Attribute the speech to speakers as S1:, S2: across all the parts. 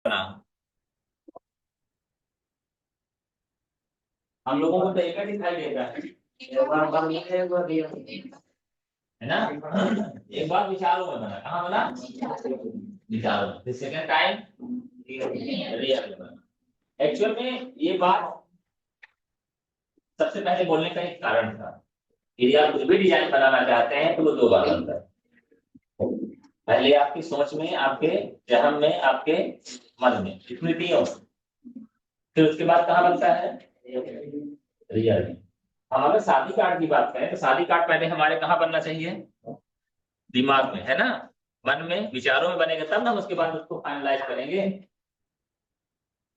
S1: बना। हम लोगों को तो एक ही दिखाई देता है ना। एक बार विचारों में बना, कहाँ बना? विचारों में। सेकेंड टाइम रियल में बना। एक्चुअल में ये बात सबसे पहले बोलने का एक कारण था। यदि आप कुछ भी डिजाइन बनाना चाहते हैं तो वो दो बार बनता है। पहले आपकी सोच में, आपके जहन में, आपके मन में, स्मृतियों में। फिर उसके बाद कहाँ बनता है? रियल में। हम अगर शादी कार्ड की बात करें तो शादी कार्ड पहले हमारे कहाँ बनना चाहिए? दिमाग में, है ना। मन में, विचारों में बनेगा तब ना हम उसके बाद उसको फाइनलाइज करेंगे,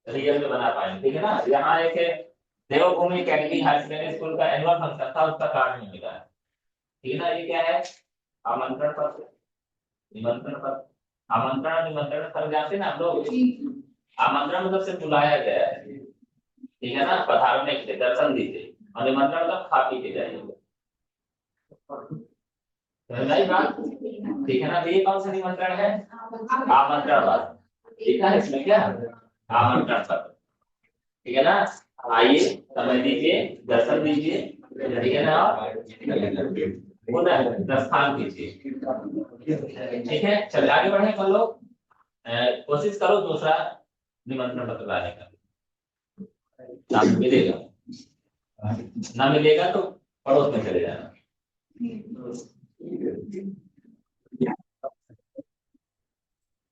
S1: रियल में बना पाएंगे। ठीक है ना। यहाँ एक देवभूमि एकेडमी हायर सेकेंडरी स्कूल का एनुअल फंक्शन था, उसका कार्ड नहीं मिला है। ठीक है ना। ये क्या है? आमंत्रण पत्र। निमंत्रण पत्र। आमंत्रण और निमंत्रण फर्क जानते हैं ना आप लोग? आमंत्रण मतलब से बुलाया गया है, ठीक है ना, पधारने के लिए, दर्शन दीजिए। और निमंत्रण मतलब खा पी के जाइए। समझ आई बात? ठीक है ना। तो ये कौन सा निमंत्रण है? आमंत्रण पत्र। ठीक है, इसमें क्या? आमंत्रण पत्र। ठीक है ना। आइए, समय दीजिए, दर्शन दीजिए, ठीक है ना। पुनः प्रस्थान कीजिए। ठीक है, चलिए आगे बढ़े हम लोग। कोशिश करो दूसरा निमंत्रण पत्र लाने का। ना मिलेगा, ना मिलेगा तो पड़ोस में चले जाना।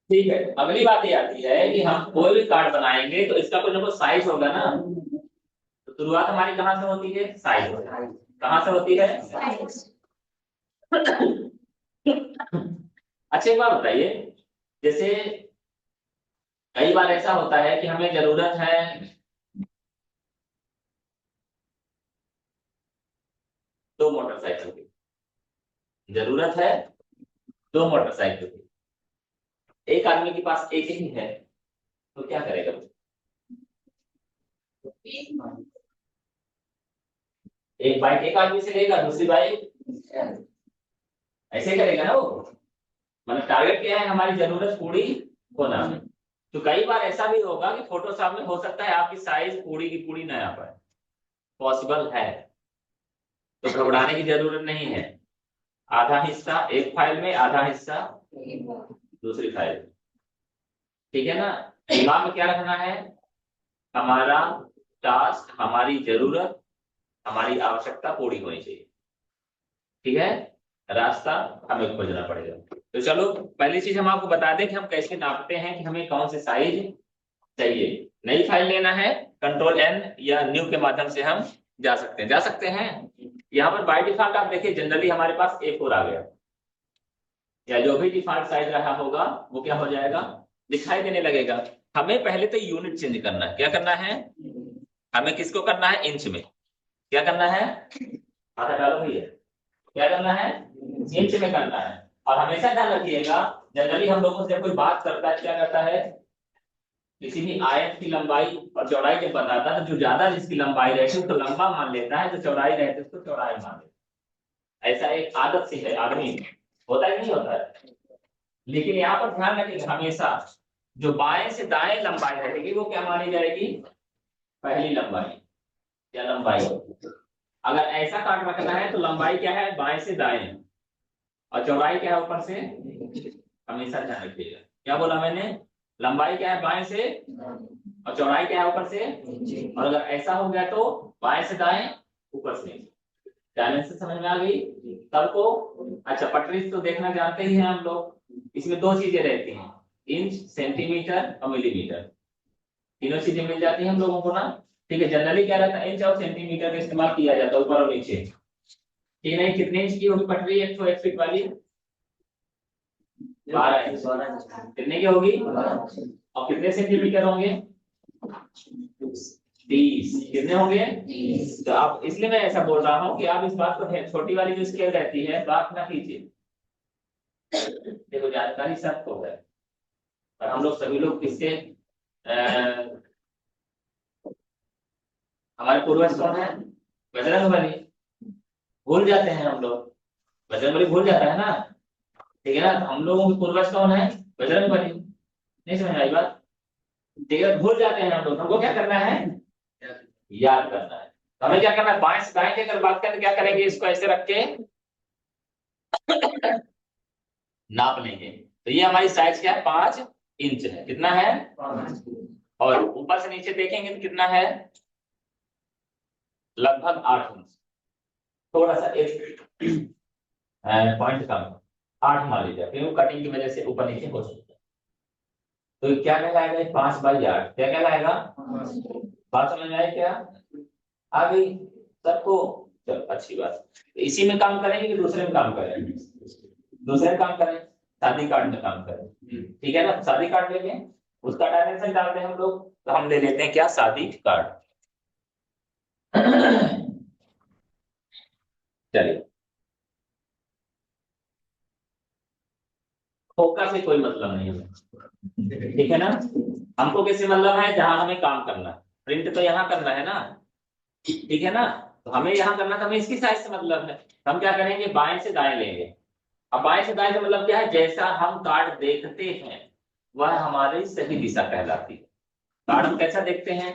S1: ठीक है। अगली बात ये आती है कि हम कोई भी कार्ड बनाएंगे तो इसका कुछ ना कुछ साइज होगा ना। तो शुरुआत हमारी कहाँ से होती है? साइज। कहाँ से होती है? अच्छा, एक बात बताइए। जैसे कई बार ऐसा होता है कि हमें जरूरत है दो मोटरसाइकिल की। जरूरत है दो मोटरसाइकिल की। एक आदमी के पास एक ही है, तो क्या करेगा? एक बाइक एक आदमी से लेगा, दूसरी बाइक ऐसे करेगा ना वो। मतलब टारगेट क्या है? हमारी जरूरत पूरी होना है। तो कई बार ऐसा भी होगा कि फोटोशॉप में हो सकता है आपकी साइज पूरी की पूरी ना आ पाए। पॉसिबल है। तो घबराने की जरूरत नहीं है। आधा हिस्सा एक फाइल में, आधा हिस्सा दूसरी फाइल में। ठीक है ना। दिमाग में क्या रखना है? हमारा टास्क, हमारी जरूरत, हमारी आवश्यकता पूरी होनी चाहिए। ठीक है। रास्ता हमें खोजना पड़ेगा। तो चलो, पहली चीज हम आपको बता दें कि हम कैसे नापते हैं कि हमें कौन से साइज चाहिए। नई फाइल लेना है, कंट्रोल एन या न्यू के माध्यम से हम जा सकते हैं। यहाँ पर बाय डिफॉल्ट आप देखिए, जनरली हमारे पास A4 आ गया, या जो भी डिफॉल्ट साइज रहा होगा वो क्या हो जाएगा? दिखाई देने लगेगा। हमें पहले तो यूनिट चेंज करना है। क्या करना है? हमें किसको करना है? इंच में। क्या करना है? आधा डालो भैया। क्या करना है? इंच में करना है। और हमेशा ध्यान रखिएगा, जनरली हम लोगों से कोई बात करता है, क्या करता है? किसी भी आयत की लंबाई और चौड़ाई जब बताता है तो जो ज्यादा जिसकी लंबाई रहती है उसको लंबा मान लेता है, जो चौड़ाई रहती है उसको चौड़ाई मान लेता है। ऐसा एक आदत सी है आदमी में। होता है कि नहीं होता है? लेकिन यहाँ पर ध्यान रखिएगा, हमेशा जो बाएं से दाएं लंबाई रहेगी वो क्या मानी जाएगी? पहली लंबाई या लंबाई। अगर ऐसा काट रखना है तो लंबाई क्या है? बाएं से दाएं। और चौड़ाई क्या है? ऊपर से। हमेशा ध्यान रखिएगा, क्या बोला मैंने? लंबाई क्या है? बाएं से। और चौड़ाई क्या है? ऊपर से। और अगर ऐसा हो गया तो बाएं से दाएं, ऊपर से नीचे। डायमेंशन समझ में आ गई सबको? अच्छा, पटरी तो देखना जानते ही हैं हम लोग। इसमें दो चीजें रहती हैं, इंच, सेंटीमीटर और मिलीमीटर। तीनों चीजें मिल जाती हैं हम लोगों को ना। ठीक है। जनरली क्या रहता है? इंच और सेंटीमीटर का इस्तेमाल किया जाता है, ऊपर और नीचे। ठीक है। कितने इंच की होगी पटरी? 101 फीट वाली 12 इंच। कितने की होगी? और कितने सेंटीमीटर होंगे? 30। कितने होंगे? तो आप, इसलिए मैं ऐसा बोल रहा हूँ कि आप इस बात को, छोटी वाली जो स्केल रहती है, बात ना कीजिए। देखो, जानकारी सबको है, और हम लोग सभी लोग किसके हमारे पूर्वज कौन है? बजरंग बली। भूल जाते हैं हम लोग, बजरंग बली भूल जाता है ना। ठीक है ना। तो हम लोगों के पूर्वज कौन है? बजरंग बली। नहीं समझ आई बात? ठीक है, भूल जाते हैं हम लोग, हमको क्या करना है, याद करना है। तो हमें क्या करना है, बाएं से दाएं की अगर बात करें तो क्या करेंगे, इसको ऐसे रख के नाप लेंगे। तो ये हमारी साइज क्या है, 5 इंच है। कितना है, 5। और ऊपर से नीचे देखेंगे तो कितना है, लगभग 8 इंच। थोड़ा सा एक पॉइंट कम, 8 मान लीजिए, क्योंकि कटिंग की वजह से ऊपर नीचे हो सकता है। तो क्या कहलाएगा, 5/8 क्या कहलाएगा, बात समझ में आई क्या, आ गई सबको। चलो अच्छी बात। तो इसी में काम करेंगे कि दूसरे में काम करें, दूसरे में काम करें, शादी कार्ड में काम करें। ठीक है ना, शादी कार्ड ले लें, उसका डायमेंशन डालते हैं हम लोग। तो हम ले लेते हैं क्या, शादी कार्ड। चलिए, फोका से कोई मतलब नहीं है, ठीक है ना। हमको किससे मतलब है, जहां हमें काम करना है, प्रिंट तो यहाँ करना है ना, ठीक है ना। तो हमें यहाँ करना, तो हमें इसकी साइज से मतलब है। तो हम क्या करेंगे, बाएं से दाएं लेंगे। अब बाएं से दाएं का मतलब क्या है, जैसा हम कार्ड देखते हैं वह हमारी सही दिशा कहलाती है। कार्ड हम कैसा देखते हैं,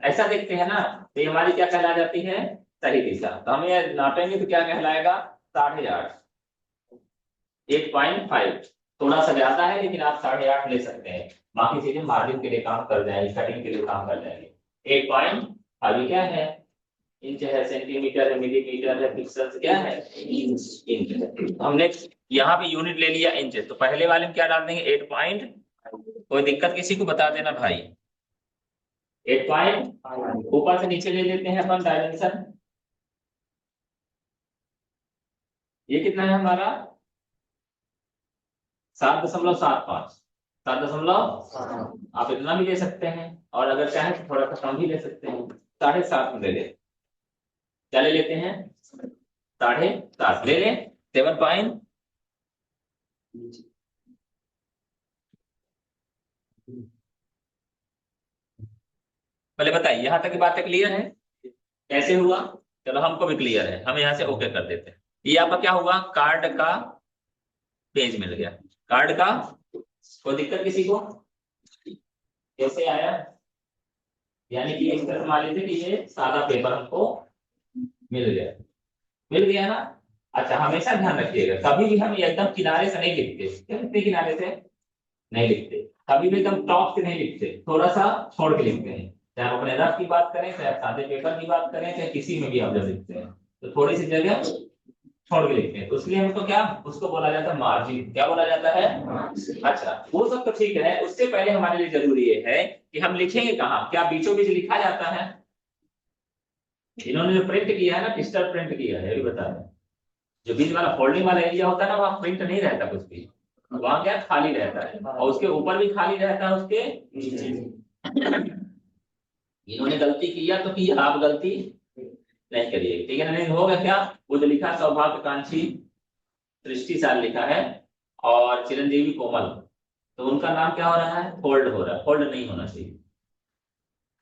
S1: ऐसा देखते हैं ना, तो ये हमारी क्या कहला जाती है, सही दिशा। तो हम ये नापेंगे तो क्या कहलाएगा, 8.5, 8.5। थोड़ा सा ज्यादा है लेकिन आप 8.5 ले सकते हैं। बाकी चीजें मार्जिन के लिए काम कर जाएंगे, कटिंग के लिए काम कर जाएंगे। 8.5 क्या है, इंच है, सेंटीमीटर है, मिलीमीटर है, पिक्सल क्या है, इंच, इंच है। तो हमने यहाँ पे यूनिट ले लिया इंच, तो पहले वाले में क्या डाल देंगे, 8 कोई दिक्कत किसी को बता देना भाई, 8 ऊपर से नीचे ले लेते हैं अपन डायमेंशन। ये कितना है हमारा, 7.75, 7 आप इतना भी ले सकते हैं, और अगर चाहें तो थोड़ा सा कम भी ले सकते हैं, 7.5 में ले ले। क्या ले लेते हैं, 7.5 ले लें, 7 पहले बताइए, यहाँ तक की बातें क्लियर है, कैसे हुआ। चलो हमको भी क्लियर है, हम यहाँ से ओके कर देते हैं। ये आपका क्या हुआ, कार्ड का पेज मिल गया, कार्ड का। कोई दिक्कत किसी को, कैसे आया, यानी कि इस तरह मान लीजिए कि ये सादा पेपर हमको मिल गया, मिल गया ना। अच्छा, हमेशा ध्यान रखिएगा, कभी भी हम एकदम किनारे से नहीं लिखते, क्या लिखते, किनारे से नहीं लिखते, कभी भी एकदम टॉप से नहीं लिखते, थोड़ा सा छोड़ के लिखते हैं। चाहे आप अपने रफ की बात करें, चाहे आप सादे पेपर की बात करें, चाहे किसी में भी आप जब लिखते हैं, तो थोड़ी सी जगह छोड़ के लिखते हैं। तो इसलिए हमको क्या, उसको बोला जाता है मार्जिन। क्या बोला जाता है, अच्छा वो सब तो ठीक है। उससे पहले हमारे लिए जरूरी ये है कि हम लिखेंगे कहाँ, क्या बीचों बीच लिखा जाता है। इन्होंने जो प्रिंट किया है ना, डिजिटल प्रिंट किया है, ये भी बता दें। जो बीच वाला फोल्डिंग वाला एरिया होता है ना, वहाँ प्रिंट नहीं रहता कुछ भी, वहां क्या खाली रहता है, और उसके ऊपर भी खाली रहता है, उसके नीचे। इन्होंने गलती किया तो किया, आप गलती नहीं करिए, ठीक है ना। नहीं होगा क्या, वो जो लिखा सौभाग्यकांक्षी सृष्टि साल लिखा है, और चिरंजीवी कोमल, तो उनका नाम क्या हो रहा है, फोल्ड हो रहा है, फोल्ड नहीं होना चाहिए।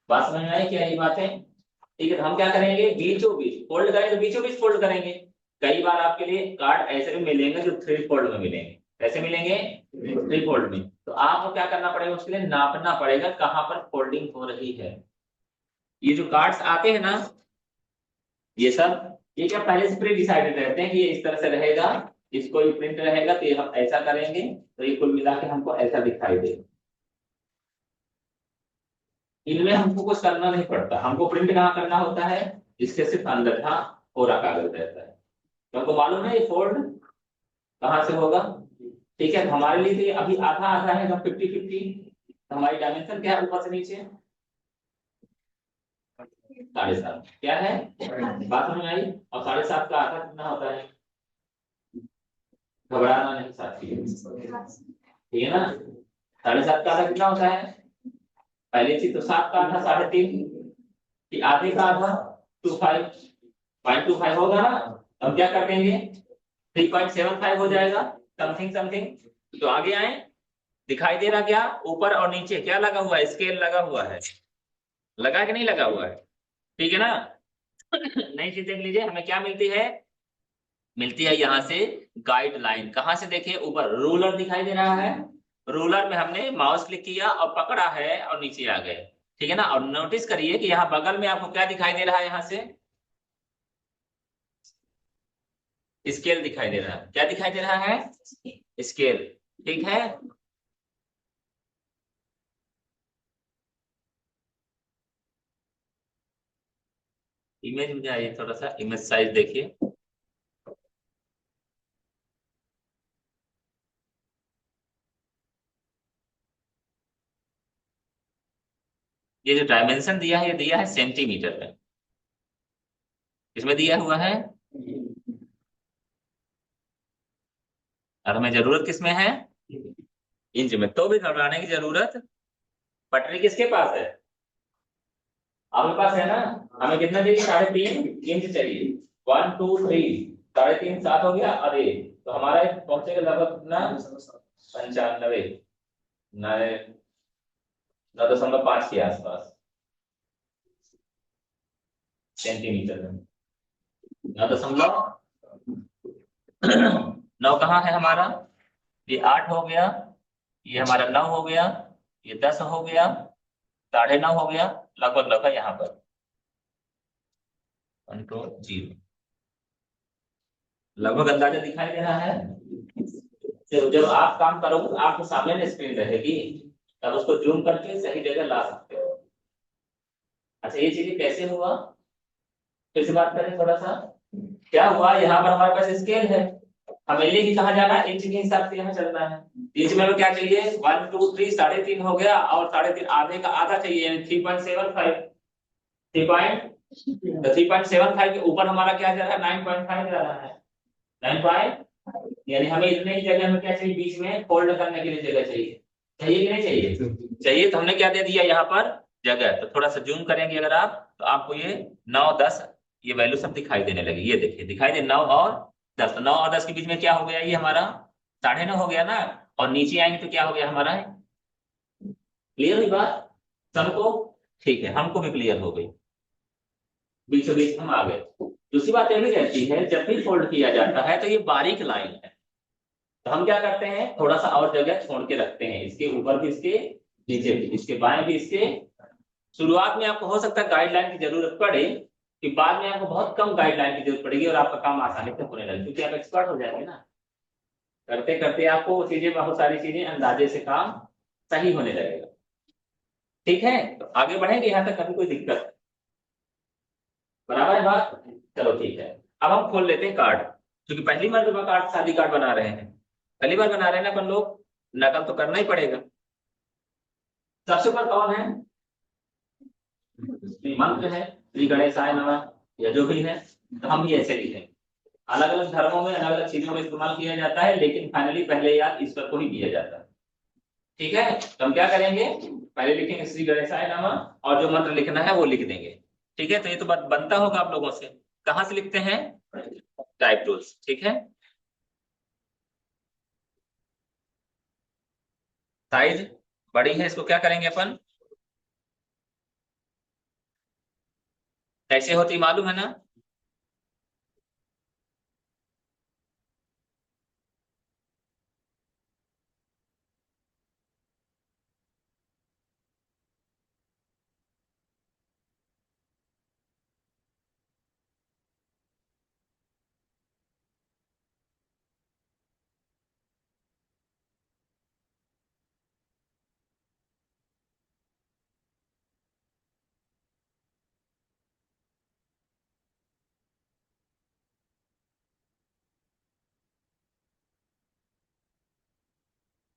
S1: बात समझ में आई क्या, ये बात है। ठीक है, तो हम क्या करेंगे, बीचों बीच फोल्ड करेंगे, तो बीचों बीच फोल्ड करेंगे। कई बार आपके लिए कार्ड ऐसे भी मिलेंगे जो 3 फोल्ड में मिलेंगे। कैसे मिलेंगे, 3 फोल्ड में। तो आपको क्या करना पड़ेगा, उसके लिए नापना पड़ेगा कहाँ पर फोल्डिंग हो रही है। ये जो कार्ड्स आते हैं ना, ये सब, ये क्या पहले से प्री डिसाइडेड रहते हैं कि ये इस तरह से रहेगा, इसको ये प्रिंट रहेगा, तो ये हम ऐसा करेंगे, तो ये कुल मिला के हमको ऐसा दिखाई देगा। इनमें हमको कुछ करना नहीं पड़ता, हमको प्रिंट कहाँ करना होता है, इसके सिर्फ अंदर था कोरा कागज रहता है। तो हमको मालूम है ये फोल्ड कहाँ से होगा। ठीक है, तो हमारे लिए तो ये अभी आधा आधा है, हम 50-50। तो हमारी डायमेंशन क्या है, ऊपर से नीचे 7.5 क्या है, बात समझ में आई। और 7.5 का आधा कितना होता है, घबराना नहीं साथी, ठीक है ना। 7.5 का आधा कितना होता है, पहली चीज तो 7 का आधा 3.5, कि आधे का आधा 2.5 होगा ना। अब क्या कर देंगे, 3.75 हो जाएगा, समथिंग समथिंग। तो आगे आए, दिखाई दे रहा क्या, ऊपर और नीचे क्या लगा हुआ है, स्केल लगा हुआ है, लगा कि नहीं लगा हुआ है, ठीक है ना। नई चीज देख लीजिए, हमें क्या मिलती है, मिलती है यहाँ से गाइडलाइन। कहाँ से देखिए, ऊपर रूलर दिखाई दे रहा है, रूलर में हमने माउस क्लिक किया और पकड़ा है और नीचे आ गए, ठीक है ना। और नोटिस करिए कि यहाँ बगल में आपको क्या दिखाई दे रहा है, यहाँ से स्केल दिखाई दे रहा है। क्या दिखाई दे रहा है? स्केल, ठीक है। इमेज में जाइए, थोड़ा सा इमेज साइज देखिए। ये जो डायमेंशन दिया है, ये दिया है सेंटीमीटर में, इसमें दिया हुआ है। और हमें जरूरत किसमें है? इंच में। तो भी घबराने की जरूरत, पटरी किसके पास है? आपके पास है ना। हमें कितना चाहिए? 3.5 इंच चाहिए। 1 2 3, 3.5 7 हो गया। अरे तो हमारा पहुंचेगा लगभग कितना? 95, 9.5 के आसपास सेंटीमीटर में। 9.9 कहाँ है हमारा? ये 8 हो गया, ये हमारा 9 हो गया, ये 10 हो गया, 9.5 हो गया, लगभग लगभग यहाँ पर 1 2 0, लगभग अंदाजा दिखाई दे रहा है। तो जब आप काम करोगे आपके सामने ना स्क्रीन रहेगी, तब उसको जूम करके सही जगह ला सकते हो। अच्छा, ये चीजें कैसे हुआ, फिर से बात करें थोड़ा सा। क्या हुआ, यहाँ पर हमारे पास स्केल है, हमें लेके कहाँ जाना है? इंच के हिसाब से यहाँ चलना है। इंच में हमें क्या चाहिए? 1 2 3, 3.5 हो गया, और 3.5 आधे का आधा चाहिए, यानी 3.75। 3.75 के ऊपर हमारा क्या जा रहा है? 9.5 जा रहा है। 9 यानी हमें इतने ही जगह में क्या चाहिए? बीच में फोल्ड करने के लिए जगह चाहिए। चाहिए कि नहीं चाहिए? चाहिए। तो हमने क्या दे दिया यहाँ पर? जगह। तो थोड़ा सा जूम करेंगे अगर आप, तो आपको ये 9 10 ये वैल्यू सब दिखाई देने लगी। ये देखिए दिखाई दे, 9 और 10। तो 9 और 10 के बीच में क्या हो गया? ये हमारा 9.5 हो गया ना। और नीचे आएंगे तो क्या हो गया हमारा? क्लियर हुई बात सबको? ठीक है, हमको भी क्लियर हो गई। बीचों बीच हम आ गए। दूसरी बात यह भी रहती है, जब भी फोल्ड किया जाता है तो ये बारीक लाइन है, तो हम क्या करते हैं? थोड़ा सा और जगह छोड़ के रखते हैं, इसके ऊपर भी, इसके नीचे भी, इसके बाएं भी, इसके। शुरुआत में आपको हो सकता है गाइडलाइन की जरूरत पड़े, कि बाद में आपको बहुत कम गाइडलाइन की जरूरत पड़ेगी और आपका काम आसानी से होने लगे, क्योंकि आप एक्सपर्ट हो जाएंगे ना। करते करते आपको वो चीजें, बहुत सारी चीजें अंदाजे से काम सही होने लगेगा। ठीक है, तो आगे बढ़ेंगे, यहाँ तक कभी कोई दिक्कत? बराबर है बात? चलो ठीक है। अब हम खोल लेते हैं कार्ड, क्योंकि पहली मर्तबा कार्ड, शादी कार्ड बना रहे हैं, पहली बार बना रहे हैं ना अपन लोग, नकल तो करना ही पड़ेगा। सबसे ऊपर कौन है? मंत्र है, श्री गणेशाय नमः, या जो भी है। तो हम भी ऐसे लिखें। अलग अलग धर्मों में अलग अलग चीजों का इस्तेमाल किया जाता है, लेकिन फाइनली पहले याद ईश्वर को ही किया जाता है। ठीक है, तो हम क्या करेंगे? पहले लिखेंगे श्री गणेशाय नमः, और जो मंत्र लिखना है वो लिख देंगे। ठीक है, तो ये तो बात बनता होगा आप लोगों से। कहाँ से लिखते हैं? Type tools. ठीक है, साइज बड़ी है, इसको क्या करेंगे अपन? कैसे होती मालूम है ना?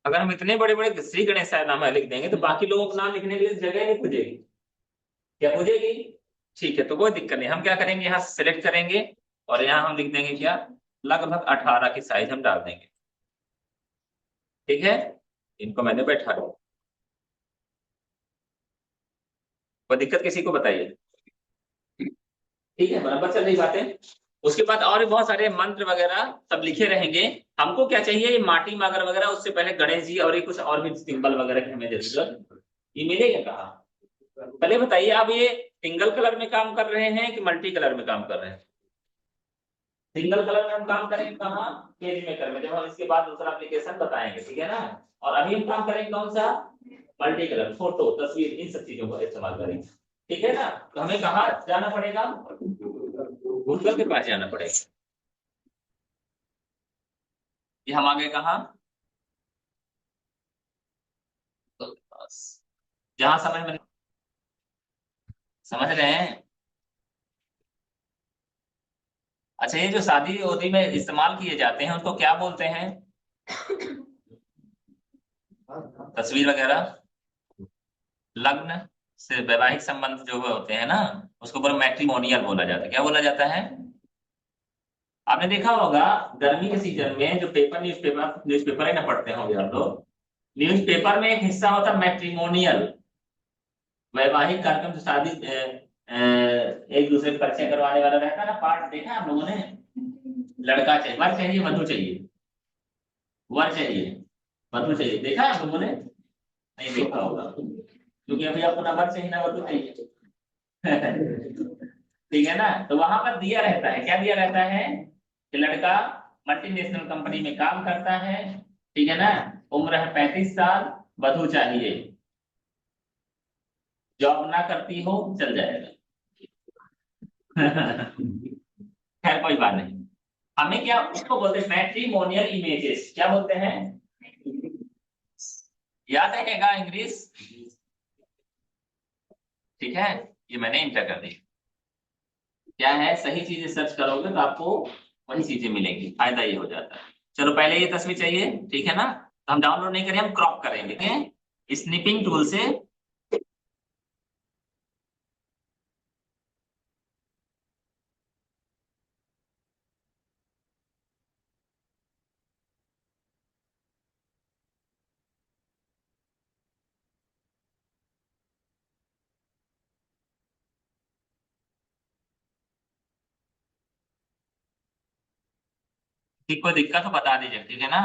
S1: अगर हम इतने बड़े बड़े श्री गणेशाय नाम लिख देंगे तो बाकी लोगों को नाम लिखने के लिए जगह नहीं खुजेगी। क्या खुजेगी? ठीक है, तो कोई दिक्कत नहीं। हम क्या करेंगे? यहाँ सेलेक्ट करेंगे और यहाँ हम लिख देंगे क्या? लगभग 18 की साइज हम डाल देंगे। ठीक है, इनको मैंने बैठा दिया। कोई दिक्कत किसी को? बताइए। ठीक है, बराबर चल रही बातें। उसके बाद और भी बहुत सारे मंत्र वगैरह सब लिखे रहेंगे। हमको क्या चाहिए? ये माटी मगर वगैरह, उससे पहले गणेश जी और ये कुछ और भी सिंबल वगैरह की हमें जरूरत। ये मिलेगा कहाँ? पहले बताइए, आप ये सिंगल कलर में काम कर रहे हैं कि मल्टी कलर में काम कर रहे हैं? सिंगल कलर में हम काम करेंगे कहाँ, पेज मेकर में, जब हम इसके बाद दूसरा एप्लीकेशन बताएंगे, ठीक है ना। और अभी हम काम करेंगे कौन सा, मल्टी कलर, फोटो, तस्वीर, इन सब चीजों का इस्तेमाल करेंगे, ठीक है ना। तो हमें कहाँ जाना पड़ेगा, गूगल के पास जाना पड़ेगा। ये हम आगे कहाँ, गूगल के पास, जहां समझ में, समझ रहे हैं। अच्छा, ये जो शादी उदी में इस्तेमाल किए जाते हैं उनको क्या बोलते हैं, तस्वीर वगैरह, लग्न से वैवाहिक संबंध जो होते हैं ना, उसको पूरा मैट्रिमोनियल बोला जाता है। क्या बोला जाता है, आपने देखा होगा गर्मी के सीजन में जो पेपर, न्यूज़पेपर है ना, पढ़ते होंगे आप लोग, न्यूज़पेपर में एक हिस्सा होता है मैट्रिमोनियल, वैवाहिक कार्यक्रम, जो शादी एक दूसरे को परिचय करवाने वाला रहता है ना, पार्ट देखा आप लोगों ने, लड़का चाहिए, वर चाहिए, वधु चाहिए, वर चाहिए, वधु चाहिए, देखा है आप लोगों ने, नहीं देखा होगा, क्योंकि अभी आपको ना वर चाहिए ना वधु चाहिए। ठीक है ना। तो वहां पर दिया रहता है, क्या दिया रहता है, कि लड़का मल्टीनेशनल कंपनी में काम करता है, ठीक है ना, उम्र है 35 साल, वधु चाहिए, जॉब ना करती हो चल जाएगा। खैर कोई बात नहीं, हमें क्या उसको बोलते हैं, मैट्रिमोनियल इमेजेस, क्या बोलते हैं, याद रहेगा इंग्लिश, ठीक है। ये मैंने इंटर कर दी, क्या है, सही चीजें सर्च करोगे तो आपको वही चीजें मिलेंगी, फायदा ये हो जाता है। चलो पहले ये तस्वीर चाहिए, ठीक है ना, तो हम डाउनलोड नहीं करें, हम क्रॉप करेंगे, ठीक है, स्निपिंग टूल से। कि कोई दिक्कत हो बता दीजिए, ठीक है ना।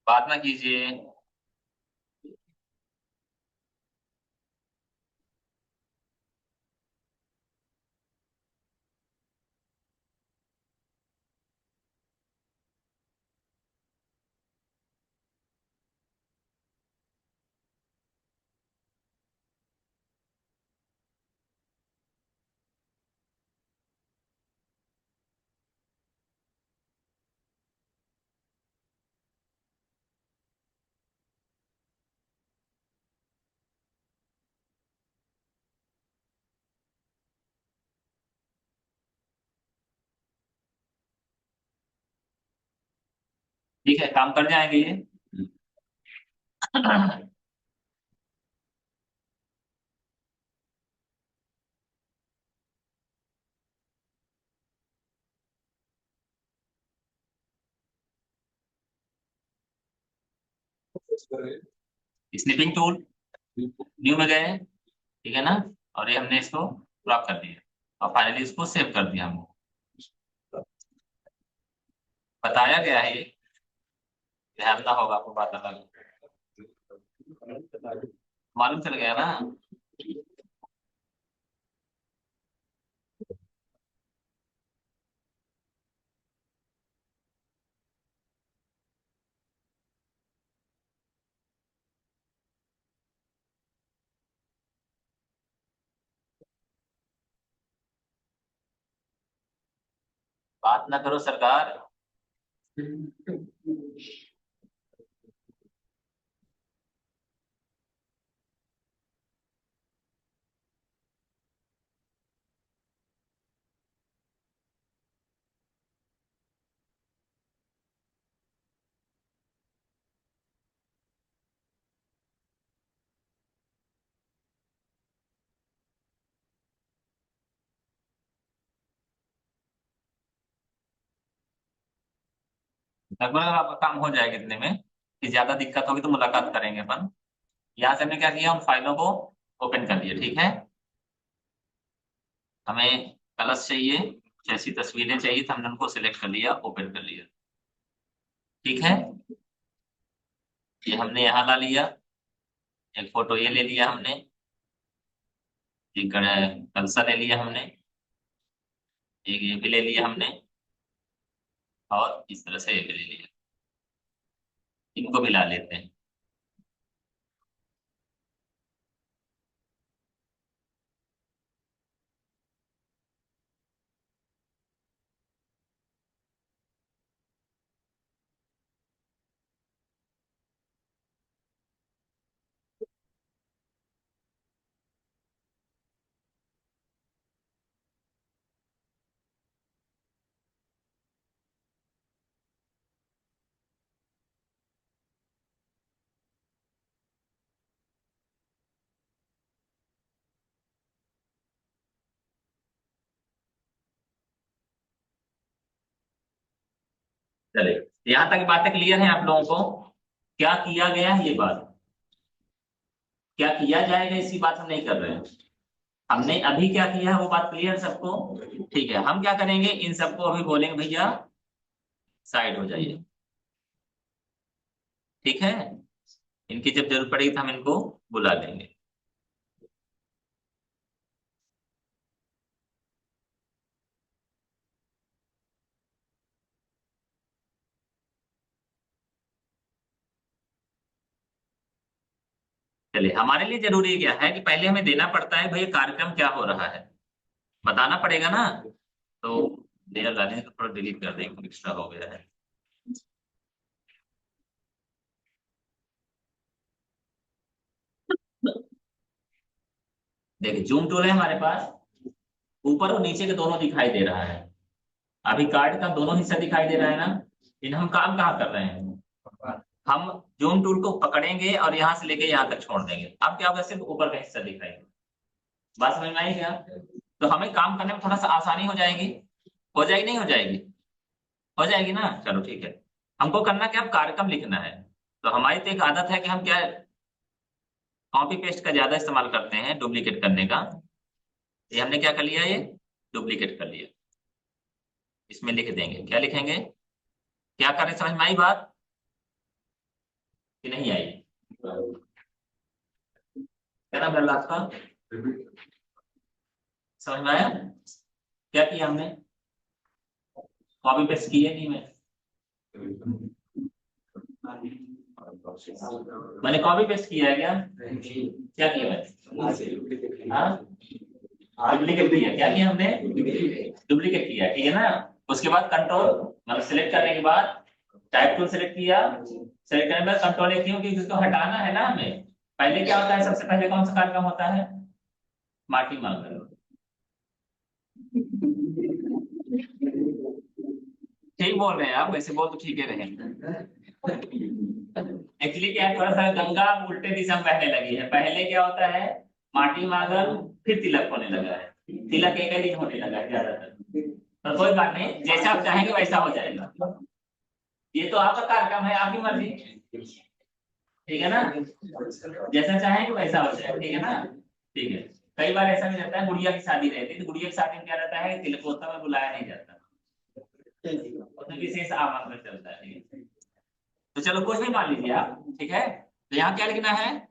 S1: बात ना कीजिए। ठीक है, काम कर जाएंगे ये। स्निपिंग टूल, न्यू में गए, ठीक है ना, और ये हमने इसको क्रॉप कर दिया, और फाइनली इसको सेव कर दिया हमने, बताया गया है ये, ध्यान ना होगा आपको, बात अलग, मालूम चल गया ना। बात ना करो सरकार। लगभग आपका काम हो जाएगा कितने में, कि ज्यादा दिक्कत होगी तो मुलाकात करेंगे अपन। यहाँ से हमने क्या किया, उन फाइलों को ओपन कर लिया। ठीक है, हमें कलश चाहिए, कुछ ऐसी तस्वीरें चाहिए, तो हमने उनको सिलेक्ट कर लिया, ओपन कर लिया। ठीक है, ये हमने यहाँ ला लिया, एक फोटो ये ले लिया हमने, एक कलसा ले लिया हमने, एक ये भी ले लिया हमने, और इस तरह से ये भी ले लिया। इनको भी ला लेते हैं। चले, यहाँ तक बातें क्लियर हैं आप लोगों को? क्या किया गया है ये बात, क्या किया जाएगा इसी बात हम नहीं कर रहे हैं। हमने अभी क्या किया है वो बात क्लियर सबको? ठीक है, हम क्या करेंगे, इन सबको अभी बोलेंगे भैया साइड हो जाइए। ठीक है, इनकी जब जरूरत पड़ेगी तो हम इनको बुला लेंगे। चलिए, हमारे लिए जरूरी क्या है कि पहले हमें देना पड़ता है भैया कार्यक्रम क्या हो रहा है, बताना पड़ेगा ना। तो देर लाने तो थोड़ा डिलीट कर देंगे, एक्स्ट्रा हो गया है। देखिए, जूम टूल है हमारे पास, ऊपर और नीचे के दोनों दिखाई दे रहा है। अभी कार्ड का दोनों हिस्सा दिखाई दे रहा है ना। इन हम काम कहाँ कर रहे हैं, हम जूम टूल को पकड़ेंगे और यहाँ से लेके यहाँ तक छोड़ देंगे। अब क्या होगा, सिर्फ ऊपर का हिस्सा दिखाई देगा। बात समझ में आई क्या? तो हमें काम करने में थोड़ा सा आसानी हो जाएगी। हो जाएगी नहीं हो जाएगी? हो जाएगी ना। चलो ठीक है, हमको करना क्या, अब कार्यक्रम लिखना है। तो हमारी तो एक आदत है कि हम क्या, कॉपी पेस्ट का ज्यादा इस्तेमाल करते हैं डुप्लीकेट करने का। ये हमने क्या कर लिया, ये डुप्लीकेट कर लिया। इसमें लिख देंगे, क्या लिखेंगे, क्या करें, समझ में आई बात कि नहीं आई? क्या नाम है आपका, समझ में आया? क्या किया हमने, कॉपी पेस्ट किए नहीं मैं, मैंने कॉपी पेस्ट किया है क्या? क्या किया मैंने, हाँ डुप्लीकेट किया, क्या किया हमने, डुप्लीकेट किया, ठीक है ना। उसके बाद कंट्रोल, मतलब सिलेक्ट करने के बाद टाइप टूल सिलेक्ट किया, सिलेक्ट करने के बाद कंट्रोल एक, क्योंकि इसको हटाना है ना हमें। पहले क्या होता है, सबसे पहले कौन सा कार्यक्रम होता है, माटी मांगना। ठीक बोल रहे हैं आप, वैसे बोल तो ठीक है रहे। एक्चुअली क्या है, थोड़ा सा गंगा उल्टे दिशा में बहने लगी है। पहले क्या होता है, माटी मांगल, फिर तिलक होने लगा है। तिलक एक ही दिन होने लगा है ज्यादातर। तो कोई बात नहीं, जैसा आप चाहेंगे वैसा हो जाएगा। ये तो आपका कार्यक्रम है, आपकी मर्जी, ठीक है ना। जैसा चाहेंगे वैसा हो जाएगा, ठीक है ना। ठीक है, कई बार ऐसा भी रहता है, गुड़िया की शादी रहती है, तो गुड़िया की शादी में क्या रहता है, तिलकोत्सव में बुलाया नहीं जाता, उसमें विशेष आमंत्रण चलता है, ठीक है। तो चलो कुछ भी मान लीजिए आप, ठीक है। तो यहाँ क्या लिखना है,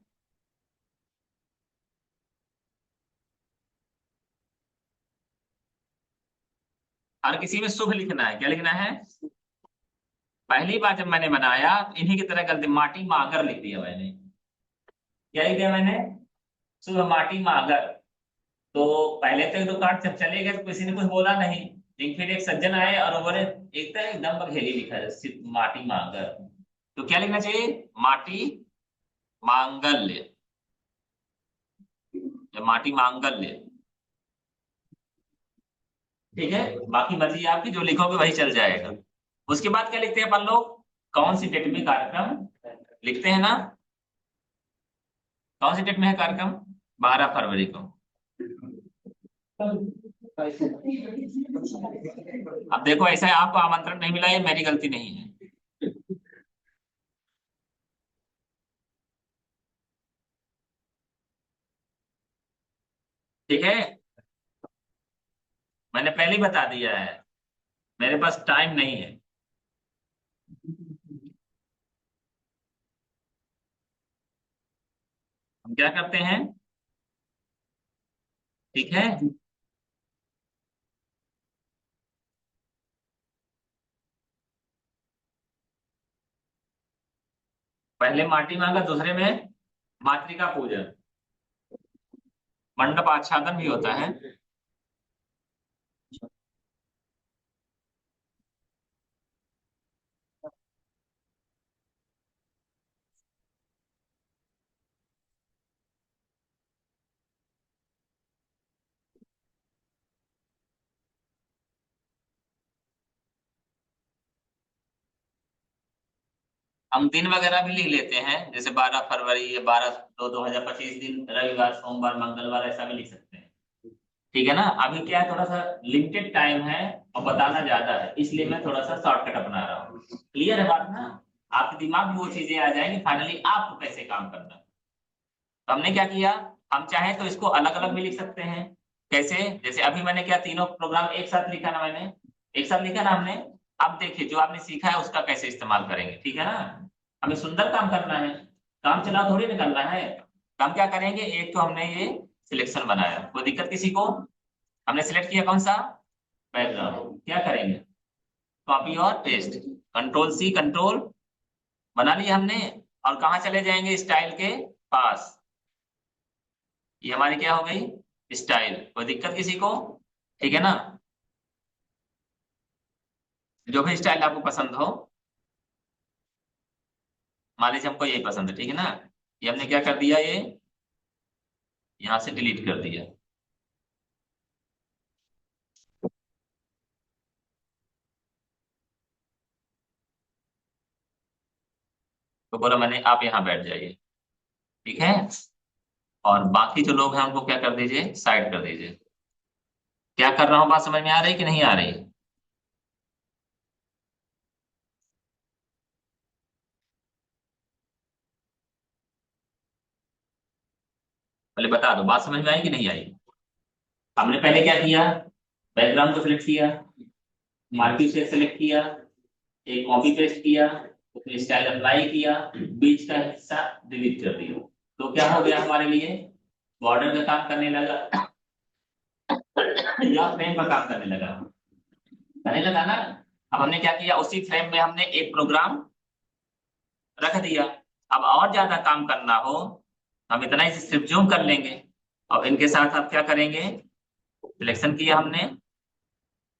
S1: हर किसी में शुभ लिखना है। क्या लिखना है, पहली बार जब मैंने बनाया इन्हीं की तरह गलती, माटी मागर लिख दिया मैंने। क्या लिख दिया मैंने, शुभ माटी मागर। तो पहले तो एक दो कार्ड जब चले गए तो किसी ने कुछ बोला नहीं, लेकिन फिर एक सज्जन आए और उन्होंने एक तरह एकदम बघेली लिखा है, माटी मागर। तो क्या लिखना चाहिए, माटी मांगल्य, या माटी मांगल्य। ठीक है, बाकी मर्जी आपकी, जो लिखोगे वही चल जाएगा। उसके बाद क्या लिखते हैं अपन लोग, कौन सी डेट में कार्यक्रम लिखते हैं ना, कौन सी डेट में है कार्यक्रम, 12 फरवरी को। अब देखो, ऐसा है आपको आमंत्रण नहीं मिला, ये मेरी गलती नहीं है। ठीक है, मैंने पहले ही बता दिया है, मेरे पास टाइम नहीं है। हम क्या करते हैं, ठीक है, पहले माटी मांगा, दूसरे में मातृका पूजन, मंडप आच्छादन भी होता है। हम दिन वगैरह भी लिख लेते हैं, जैसे 12 फरवरी या 12/2/2025 दिन, रविवार, सोमवार, मंगलवार, ऐसा भी लिख सकते हैं। ठीक है ना, अभी क्या है, थोड़ा सा लिमिटेड टाइम है और बताना ज्यादा है, इसलिए मैं थोड़ा सा शॉर्टकट अपना रहा हूँ। क्लियर है बात ना, आपके दिमाग में वो चीजें आ जाएंगी, फाइनली आपको कैसे काम करना है। तो हमने क्या किया, हम चाहे तो इसको अलग अलग भी लिख सकते हैं। कैसे, जैसे अभी मैंने क्या तीनों प्रोग्राम एक साथ लिखा ना, मैंने एक साथ लिखा ना हमने। अब देखिए जो आपने सीखा है उसका कैसे इस्तेमाल करेंगे, ठीक है ना। हमें सुंदर काम करना है, काम चलाओ थोड़ी ना करना है। काम क्या करेंगे, एक तो हमने ये सिलेक्शन बनाया, कोई दिक्कत किसी को। हमने सिलेक्ट किया कौन सा, बैकग्राउंड, क्या करेंगे, कॉपी और पेस्ट, कंट्रोल सी कंट्रोल, बना लिया हमने। और कहाँ चले जाएंगे, स्टाइल के पास, ये हमारी क्या हो गई, स्टाइल, कोई दिक्कत किसी को, ठीक है ना। जो भी स्टाइल आपको पसंद हो, मान लीजिए हमको यही पसंद है, ठीक है ना। ये हमने क्या कर दिया, ये यहां से डिलीट कर दिया। तो बोला मैंने आप यहाँ बैठ जाइए, ठीक है। और बाकी जो लोग हैं उनको क्या कर दीजिए, साइड कर दीजिए। क्या कर रहा हूँ, बात समझ में आ रही है कि नहीं आ रही है। पहले बता दो, बात समझ में आई कि नहीं आई। हमने पहले क्या किया, बैकग्राउंड को सिलेक्ट किया, मार्क्यू से सिलेक्ट किया, एक कॉपी पेस्ट किया, उसमें स्टाइल अप्लाई किया, बीच का हिस्सा डिलीट कर दिया। तो क्या हो गया हमारे लिए, बॉर्डर का काम करने लगा या फ्रेम का काम करने लगा ना। अब हमने क्या किया, उसी फ्रेम में हमने एक प्रोग्राम रख दिया। अब और ज्यादा काम करना हो, हम इतना ही सिर्फ जूम कर लेंगे। अब इनके साथ आप क्या करेंगे, सिलेक्शन किया हमने,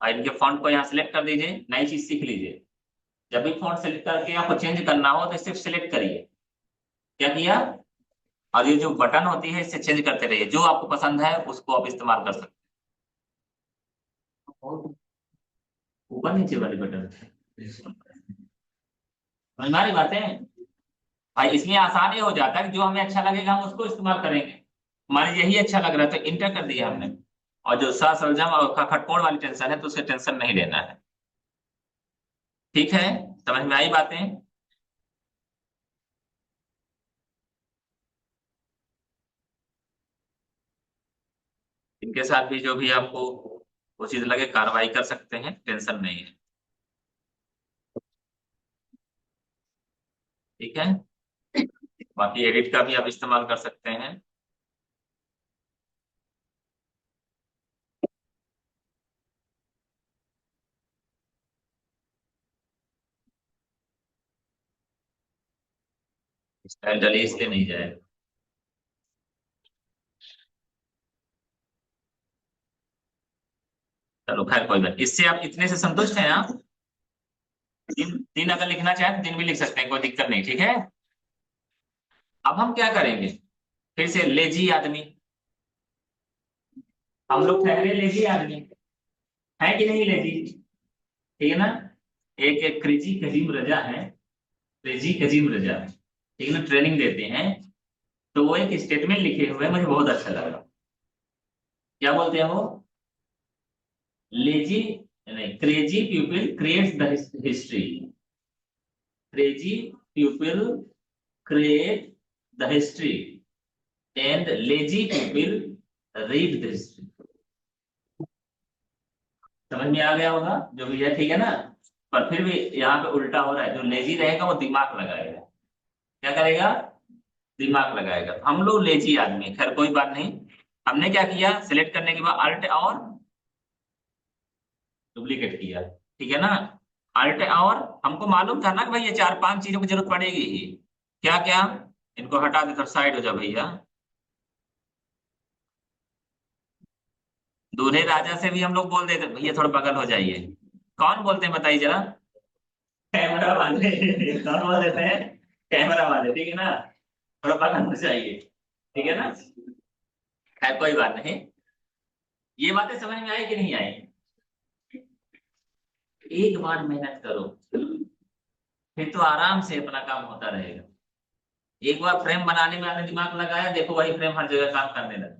S1: और इनके फॉन्ट को यहाँ सिलेक्ट कर दीजिए, नई चीज सीख लीजिए। जब भी फॉन्ट सेलेक्ट करके आपको चेंज करना हो तो सिर्फ सिलेक्ट करिए, क्या किया, और ये जो बटन होती है इससे चेंज करते रहिए, जो आपको पसंद है उसको आप इस्तेमाल कर सकते हैं। ऊपर नीचे वाले बटन, समझ में आ रही बातें भाई, इसलिए आसान ये हो जाता है कि जो हमें अच्छा लगेगा हम उसको इस्तेमाल करेंगे। हमारे यही अच्छा लग रहा है तो इंटर कर दिया हमने। और जो सा सलजम और खटकोण वाली टेंशन है तो उससे टेंशन नहीं लेना है। ठीक है, समझ में आई बातें। इनके साथ भी जो भी आपको उचित लगे कार्रवाई कर सकते हैं, टेंशन नहीं है। ठीक है, बाकी एडिट का भी आप इस्तेमाल कर सकते हैं। स्टाइल डली इसलिए नहीं जाएगा। चलो खैर कोई बात, इससे आप इतने से संतुष्ट हैं आप। दिन दिन अगर लिखना चाहें तो दिन भी लिख सकते हैं, कोई दिक्कत नहीं, ठीक है। अब हम क्या करेंगे, फिर से लेजी आदमी, हम लोग ठहरे लेजी आदमी, है कि नहीं लेजी, ठीक है ना। एक एक क्रेजी कजीम रजा है, क्रेजी कजीम रजा, ठीक है ना, ट्रेनिंग देते हैं। तो वो एक स्टेटमेंट लिखे हुए हैं, मुझे बहुत अच्छा लगा। क्या बोलते हैं वो, लेजी नहीं, crazy people creates the history, crazy people create the history, and lazy people read the history. समझ में आ गया होगा जो भी है, ठीक है ना। पर फिर भी यहाँ पे उल्टा हो रहा है, जो लेजी रहेगा वो दिमाग लगाएगा। क्या करेगा? दिमाग लगाएगा। हम लोग लेजी आदमी हैं, खैर कोई बात नहीं। हमने क्या किया, सिलेक्ट करने के बाद अल्ट और डुप्लीकेट किया, ठीक है ना। अल्ट और हमको मालूम था ना कि भाई ये 4-5 चीजों की जरूरत पड़ेगी ही। क्या क्या? इनको हटा दे, साइड हो जा भैया। दूल्हे राजा से भी हम लोग बोल देते भैया थोड़ा बगल हो जाइए। कौन बोलते हैं बताइए जरा? कैमरा वाले। कौन बोल देते हैं? कैमरा वाले, ठीक है ना। थोड़ा बगल हो जाइए, ठीक है ना। खैर कोई बात नहीं। ये बातें समझ में आई कि नहीं आई? एक बार मेहनत करो, फिर तो आराम से अपना काम होता रहेगा। एक बार फ्रेम बनाने में आपने दिमाग लगाया, देखो वही फ्रेम हर जगह काम करने लगा।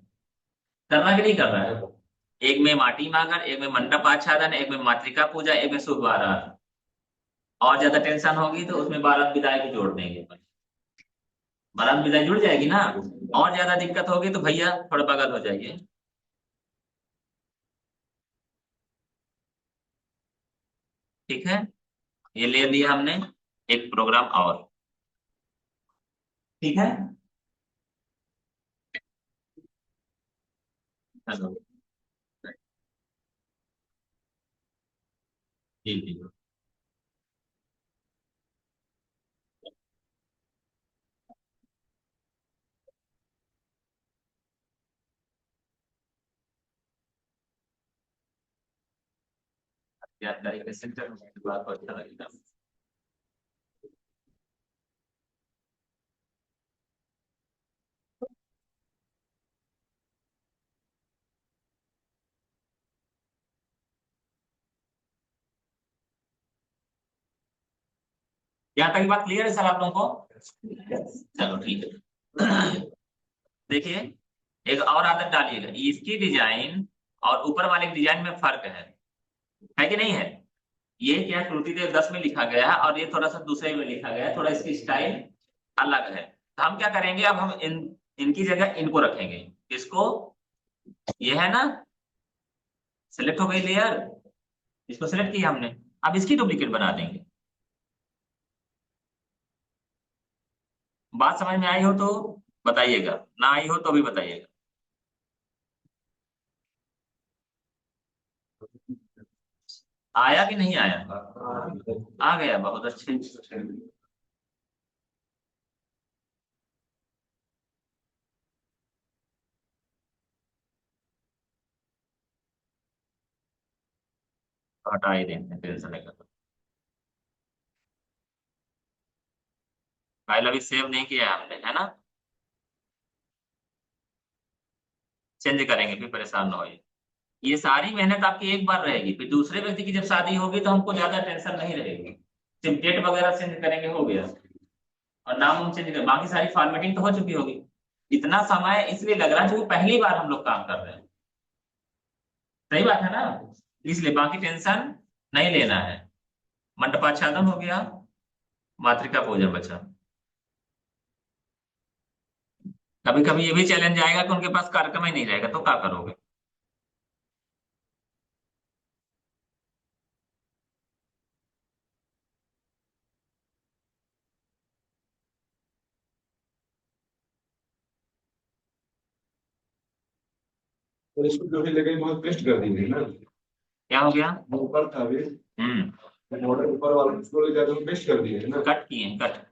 S1: करना कि नहीं कर रहा है? एक में माटी मागर, एक में मंडप आच्छादन, एक में मातृका पूजा, एक में शुभ बारात। और ज्यादा टेंशन होगी तो उसमें बारात विदाई भी जोड़ देंगे। बारात विदाई जुड़ जाएगी ना। और ज्यादा दिक्कत होगी तो भैया थोड़ा बगल हो जाइए। ठीक है, ये ले लिया हमने। एक प्रोग्राम और, ठीक है। हेलो। जी जी। जानकारी के सेंटर में बात को अच्छा लगेगा। यहाँ तक की बात क्लियर है सर आप लोगों को? चलो ठीक है। देखिए, एक और आदत डालिएगा, इसकी डिजाइन और ऊपर वाले डिजाइन में फर्क है कि नहीं है? ये क्या श्रुतिदेव 10 में लिखा गया है और ये थोड़ा सा दूसरे में लिखा गया है, थोड़ा इसकी स्टाइल अलग है। तो हम क्या करेंगे, अब हम इनकी जगह इनको रखेंगे। इसको, ये है ना, सिलेक्ट हो गई लेयर, इसको सिलेक्ट किया हमने। अब इसकी डुप्लीकेट बना देंगे। बात समझ में आई हो तो बताइएगा, ना आई हो तो भी बताइएगा। आया कि नहीं आया? आ गया, बहुत अच्छे। हटा ही देंगे, टेंशन नहीं करना। फाइल अभी सेव नहीं किया है हमने, है ना। चेंज करेंगे, फिर परेशान ना होइए। ये सारी मेहनत आपकी एक बार रहेगी, फिर दूसरे व्यक्ति की जब शादी होगी तो हमको ज्यादा टेंशन नहीं रहेगी। सिर्फ डेट वगैरह चेंज करेंगे, हो गया। और नाम हम चेंज कर, बाकी सारी फॉर्मेटिंग तो हो चुकी होगी। इतना समय इसलिए लग रहा है क्योंकि पहली बार हम लोग काम कर रहे हैं। सही बात है ना। इसलिए बाकी टेंशन नहीं लेना है। मंडपाच्छादन हो गया, मातृका पूजन बचा। कभी कभी ये भी चैलेंज आएगा कि उनके पास कार्यक्रम ही नहीं रहेगा, तो क्या करोगे?
S2: और इसको जो भी लगे वहां पेस्ट कर दीजिए ना।
S1: क्या हो गया?
S2: वो ऊपर था अभी, बॉर्डर ऊपर वाला उसको ले जाकर पेस्ट कर दिए ना।
S1: कट किए, कट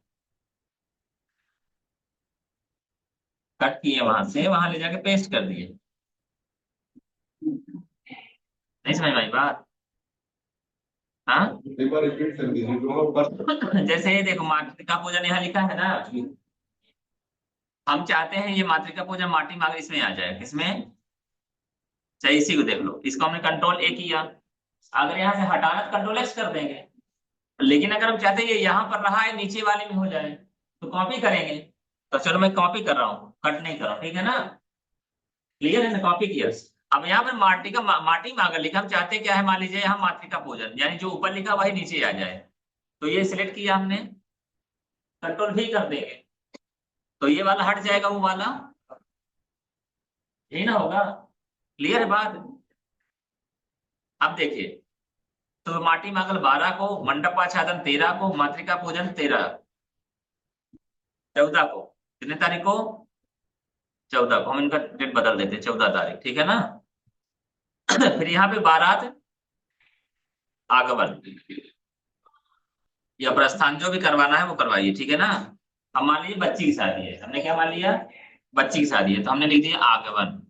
S1: कट किए, वहां से वहां ले जाके पेस्ट कर दिए। नहीं समझ में आई बात? हाँ।
S2: एक बार रिपीट कर दीजिए जो वहाँ ऊपर।
S1: जैसे ये देखो, मातृका पूजन यहाँ लिखा है ना। हम चाहते हैं ये मातृका पूजन माटी मागर इसमें आ जाए, किसमें? चाहे इसी को देख लो, इसको हमने कंट्रोल ए किया। अगर यहाँ से हटाना तो कंट्रोल एक्स कर देंगे। लेकिन अगर हम चाहते हैं ये यहाँ पर रहा है नीचे वाले में हो जाए, तो कॉपी करेंगे। तो चलो मैं कॉपी कर रहा हूँ, कट नहीं कर रहा हूँ, ठीक है ना। क्लियर है ना, कॉपी किया। अब यहाँ पर माटी का माटी मांगर लिखा, हम चाहते हैं क्या है, मान लीजिए यहाँ मातृका पूजन, यानी जो ऊपर लिखा वही नीचे आ जाए। तो ये सिलेक्ट किया हमने, कंट्रोल भी कर देंगे, तो ये वाला हट जाएगा, वो वाला यही ना होगा। क्लियर है बात? अब देखिए, तो माटी मांगल 12 को, मंडपाच्छादन 13 को, मातृका पूजन 13, 14 को, कितने तारीख को? 14 को। हम इनका डेट बदल देते हैं, 14 तारीख, ठीक है ना? फिर यहाँ पे बारात, आगमन या प्रस्थान जो भी करवाना है वो करवाइए, ठीक है ना? अब मान लीजिए बच्ची की शादी है, हमने क्या मान लिया? बच्ची की शादी है, तो हमने लिख दिया आगमन,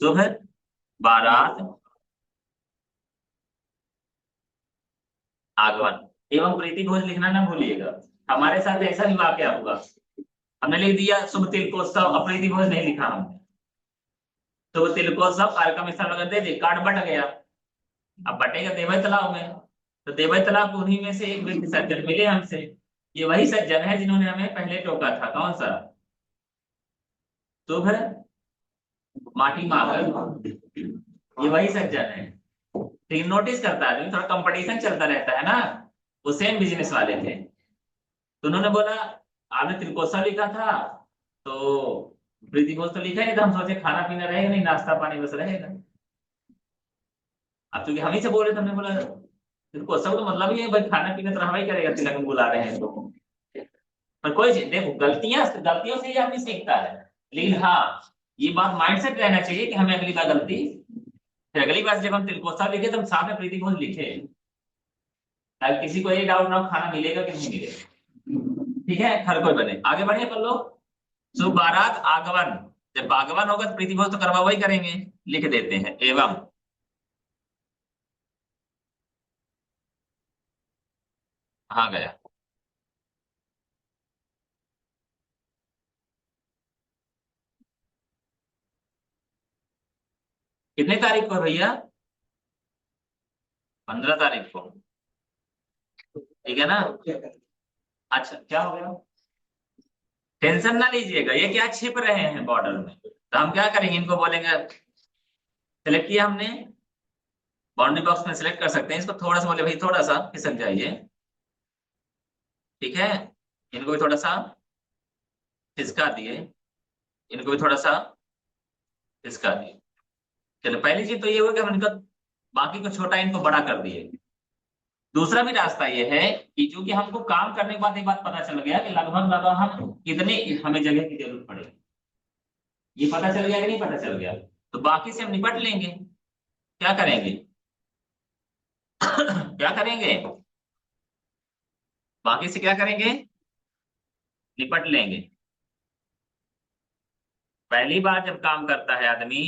S1: शुभ, बारात, आगमन एवं प्रीति भोज लिखना ना भूलिएगा। हमारे साथ ऐसा भी वाकया हुआ, हमने लिख दिया शुभ तिलकोत्सव, अप्रीति भोज नहीं लिखा हमने। तो तिलकोत्सव कार्यक्रम स्थल वगैरह दे दिए, कार्ड बट गया। अब बटेगा देवई तालाब में, तो देवई तालाब उन्हीं में से एक व्यक्ति सज्जन मिले हमसे। ये वही सज्जन है जिन्होंने हमें पहले टोका था, कौन सा? शुभ माटी मागर, ये वही सज्जन है। लेकिन नोटिस करता है, थोड़ा कंपटीशन चलता रहता है ना। वो सेम बिजनेस वाले थे, तो उन्होंने बोला आपने त्रिकोसा लिखा था, तो प्रीति भोज तो लिखा ही था, हम सोचे खाना पीना रहेगा नहीं, नाश्ता पानी बस रहेगा। अब चूंकि हम ही से बोले थे, हमने बोला त्रिकोसा तो मतलब ही है भाई, खाना पीना तो हवा ही करेगा, तिलक में बुला रहे हैं तो। पर कोई चीज देखो, गलतियां गलतियों से ही आदमी सीखता है। लेकिन हाँ, ये बात माइंडसेट रहना चाहिए कि हमें अगली बार गलती, फिर अगली बार जब हम तिलकोसा लिखे तो हम साथ में प्रीति भोज लिखे, ताकि किसी को ये डाउट ना हो खाना मिलेगा कि नहीं मिलेगा। ठीक है, हर कोई बने, आगे बढ़े अपन लोग। शुभ बारात आगमन, जब आगमन होगा तो प्रीति भोज तो करवा वही करेंगे, लिख देते हैं एवं। हाँ गया। कितने तारीख को है भैया? 15 तारीख को, ठीक है ना? अच्छा, क्या हो गया? टेंशन ना लीजिएगा, ये क्या छिप रहे हैं बॉर्डर में, तो हम क्या करेंगे, इनको बोलेंगे, सेलेक्ट किया हमने, बाउंड्री बॉक्स में सेलेक्ट कर सकते हैं इसको, थोड़ा सा बोले भाई थोड़ा सा खिसक जाइए, ठीक है? इनको भी थोड़ा सा खिसका दिए, इनको भी थोड़ा सा खिसका दिए। चलो, पहली चीज तो ये हुआ कि हम इनका बाकी को छोटा, इनको बड़ा कर दिए। दूसरा भी रास्ता ये है कि चूंकि हमको काम करने के बाद एक बात पता चल गया कि लगभग लगभग हम कितने हमें जगह की जरूरत पड़ेगी, ये पता चल गया कि नहीं पता चल गया? तो बाकी से हम निपट लेंगे। क्या करेंगे? क्या करेंगे? बाकी से क्या करेंगे? निपट लेंगे। पहली बार जब काम करता है आदमी,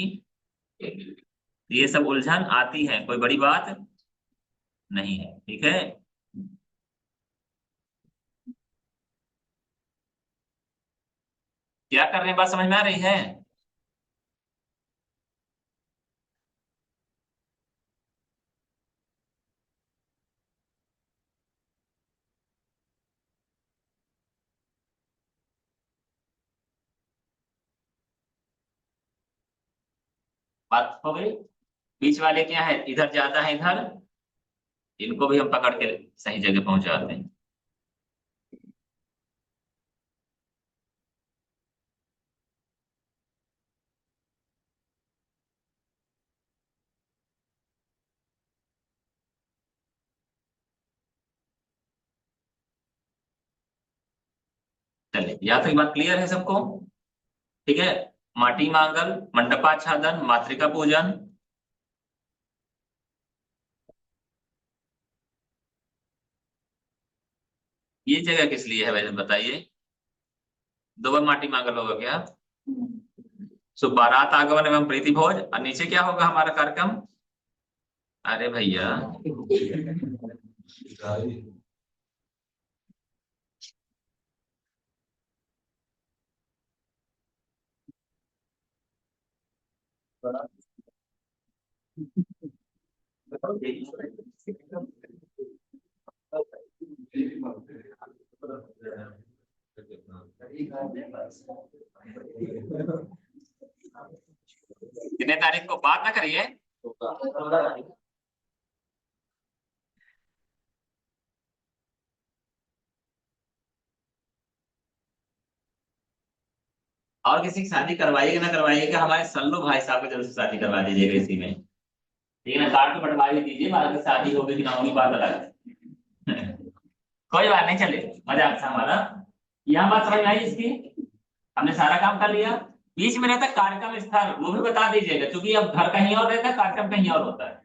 S1: ये सब उलझन आती है, कोई बड़ी बात नहीं है, ठीक है? क्या कर रहे हैं, बात समझ में आ रही है? बात हो गई? बीच वाले क्या है, इधर ज्यादा है इधर, इनको भी हम पकड़ के सही जगह पहुंचाते हैं। चलिए, यहाँ तक बात क्लियर है सबको? ठीक है। माटी मांगल, मंडपाच्छादन, मातृका पूजन, ये जगह किस लिए है वैसे बताइए? दो बार माटी मांगल होगा क्या? सो बारात आगमन एवं प्रीति भोज, और नीचे क्या होगा हमारा कार्यक्रम? अरे भैया, कितने तारीख को बात ना करिए। और किसी की शादी करवाइएगा ना करवाइएगा, हमारे सल्लू भाई साहब को जरूर से शादी करवा दीजिएगा इसी में, ठीक है ना। कार्ड तो बंटवा ही दीजिए, बाद में शादी होगी कि ना होगी बात अलग है। कोई बात नहीं, चले मजाक था हमारा। यहाँ बात समझ में आई इसकी, हमने सारा काम कर लिया। बीच में रहता कार्यक्रम स्थल, वो भी बता दीजिएगा, क्योंकि अब घर कहीं और रहता है, कार्यक्रम कहीं और होता है,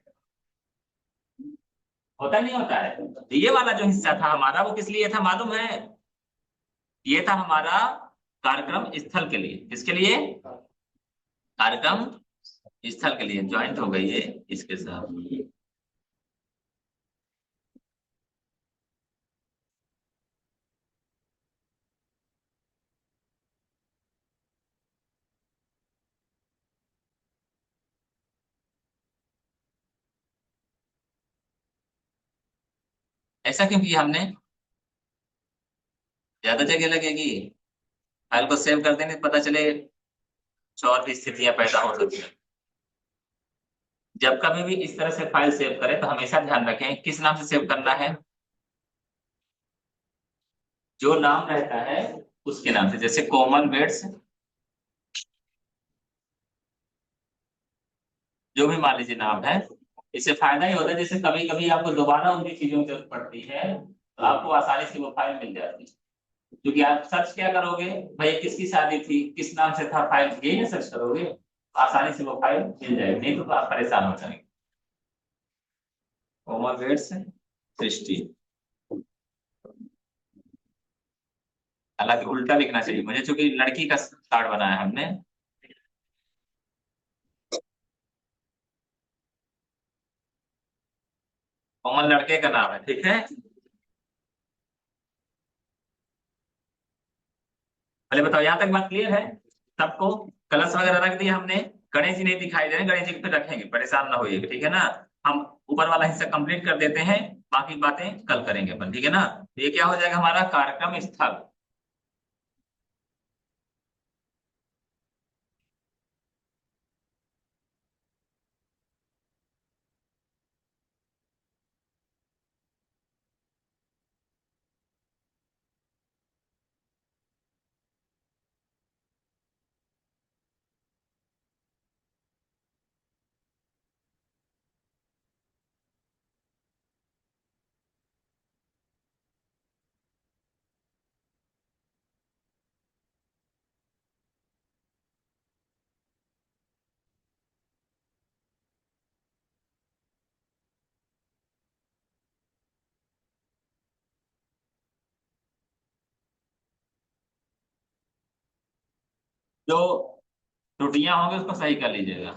S1: होता नहीं होता है। तो ये वाला जो हिस्सा था हमारा, वो किस लिए था मालूम है? ये था हमारा कार्यक्रम स्थल के लिए। किसके लिए? कार्यक्रम स्थल के लिए। ज्वाइंट हो गई है इसके साथ। ऐसा क्यों किया हमने? ज्यादा जगह लगेगी, फाइल को सेव कर देने पता चले कुछ और भी स्थितियां पैदा हो सकती हैं। जब कभी भी इस तरह से फाइल सेव करें तो हमेशा ध्यान रखें किस नाम से सेव करना है। जो नाम रहता है उसके नाम से, जैसे कॉमन वेट्स, जो भी मान लीजिए नाम है। इससे फायदा ही होता है, जैसे कभी कभी आपको दोबारा उनकी चीजों की जरूरत पड़ती है तो आपको आसानी से वो फाइल मिल जाती है। क्योंकि आप सर्च क्या करोगे, भाई किसकी शादी थी, किस नाम से था फाइल, यही ना सर्च करोगे, आसानी से वो फाइल मिल जाएगी, नहीं तो आप परेशान हो जाएंगे। कॉमन वेट्स सृष्टि, हालांकि उल्टा लिखना चाहिए मुझे, क्योंकि लड़की का कार्ड बनाया है हमने। कॉमन लड़के का नाम है, ठीक है। पहले बताओ यहाँ तक बात क्लियर है सबको? कलश वगैरह रख दिया हमने। गणेश जी नहीं दिखाई दे रहे, गणेश जी पे रखेंगे, परेशान ना होइएगा, ठीक है ना। हम ऊपर वाला हिस्सा कंप्लीट कर देते हैं, बाकी बातें कल करेंगे अपन, ठीक है ना। तो ये क्या हो जाएगा हमारा कार्यक्रम स्थल। जो त्रुटियां होंगी उसको सही कर लीजिएगा।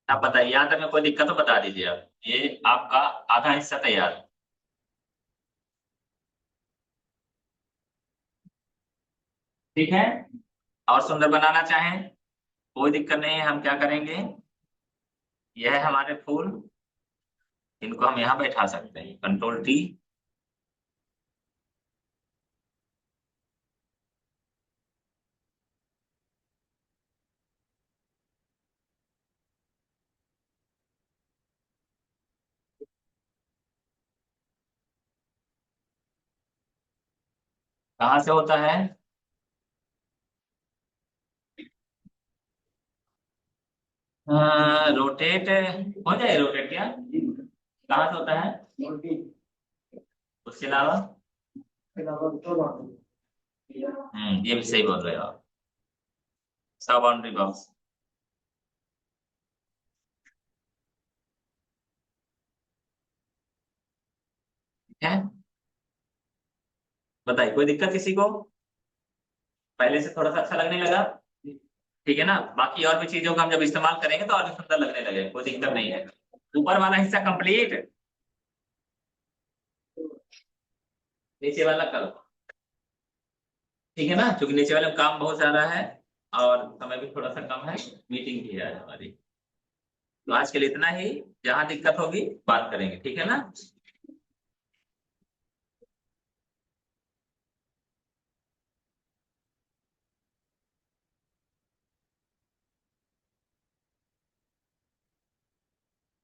S1: आप बताइए, यहाँ तक में कोई दिक्कत हो बता दीजिए आप। ये आपका आधा हिस्सा तैयार है। ठीक है। और सुंदर बनाना चाहें कोई दिक्कत नहीं है, हम क्या करेंगे, यह है हमारे फूल, इनको हम यहाँ बैठा सकते हैं, कंट्रोल T। कहाँ से होता है? रोटेट हो जाए, रोटेट क्या कहाँ से होता है? उसके अलावा ये भी सही बोल रहे हो आप। सब बाउंड्री बॉक्स, ठीक है। बताइए कोई दिक्कत किसी को? पहले से थोड़ा सा अच्छा लगने लगा, ठीक है ना। बाकी और भी चीजों का हम जब इस्तेमाल करेंगे तो और भी सुंदर लगने लगे, कोई दिक्कत नहीं है। ऊपर वाला हिस्सा कंप्लीट, नीचे वाला करो, ठीक है ना, क्योंकि नीचे वाले में काम बहुत ज्यादा है और समय भी थोड़ा सा कम है, मीटिंग भी है आज हमारी। तो आज के लिए इतना ही, जहां दिक्कत होगी बात करेंगे, ठीक है ना।